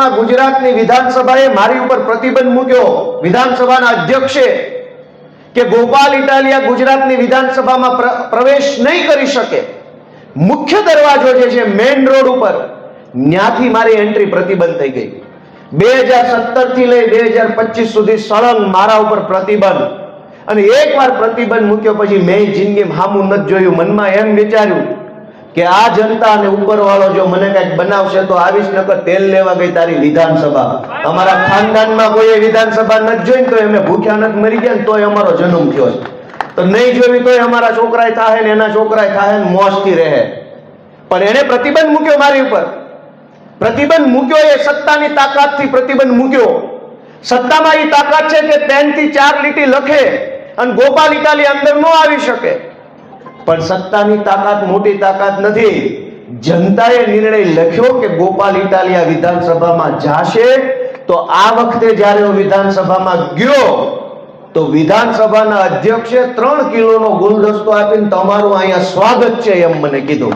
સત્તામાં ગુજરાતની વિધાનસભાએ મારી ઉપર પ્રતિબંધ મૂક્યો, વિધાનસભાના અધ્યક્ષે, કે ગોપાલ ઇટાલિયા ગુજરાતની વિધાનસભામાં પ્રવેશ નહીં કરી શકે. મુખ્ય દરવાજો જે છે મેઇન રોડ ઉપર, ત્યાંથી મારી એન્ટ્રી પ્રતિબંધ થઈ ગઈ. 2017 થી લઈ 2025 સુધી સળંગ મારા ઉપર પ્રતિબંધ. અને એકવાર પ્રતિબંધ મૂક્યો પછી મેં જિંદગીમાં હામું નથી જોયું. મનમાં એમ વિચાર્યું કે આ જનતા અને ઉપરવાળો જો મને કંઈક બનાવશે તો આવીશ, નકર તેલ લેવા ગઈ તારી વિધાનસભા. અમારા ખાનદાનમાં કોઈ વિધાનસભા નથી જોઈ તો અમે ભૂખ્યા નથી મરી ગયા ને તોય અમારો જન્મ થયો છે. તો નહીં જોવી તોય અમારા છોકરાય થાય ને એના છોકરાય થાય ને મોજથી રહે. પણ એને પ્રતિબંધ મૂક્યો મારી ઉપર. પ્રતિબંધ મૂક્યો એ સત્તાની તાકાતથી પ્રતિબંધ મૂક્યો. સત્તામાં એ તાકાત છે કે 3 થી 4 લીટી લખે અને ગોપાલ ઇટાલિયા અંદર ન આવી શકે. પણ સત્તાની તાકાત મોટી તાકાત નથી. જનતાએ નિર્ણય લખ્યો કે ગોપાલ ઇટાલિયા વિધાનસભામાં જાશે. તો આ વખતે જ્યારે હું વિધાનસભામાં ગયો તો વિધાનસભાના અધ્યક્ષે 3 કિલોનો ગુલદસ્તો આપીને તમારું અહીંયા સ્વાગત છે એમ મને કીધું.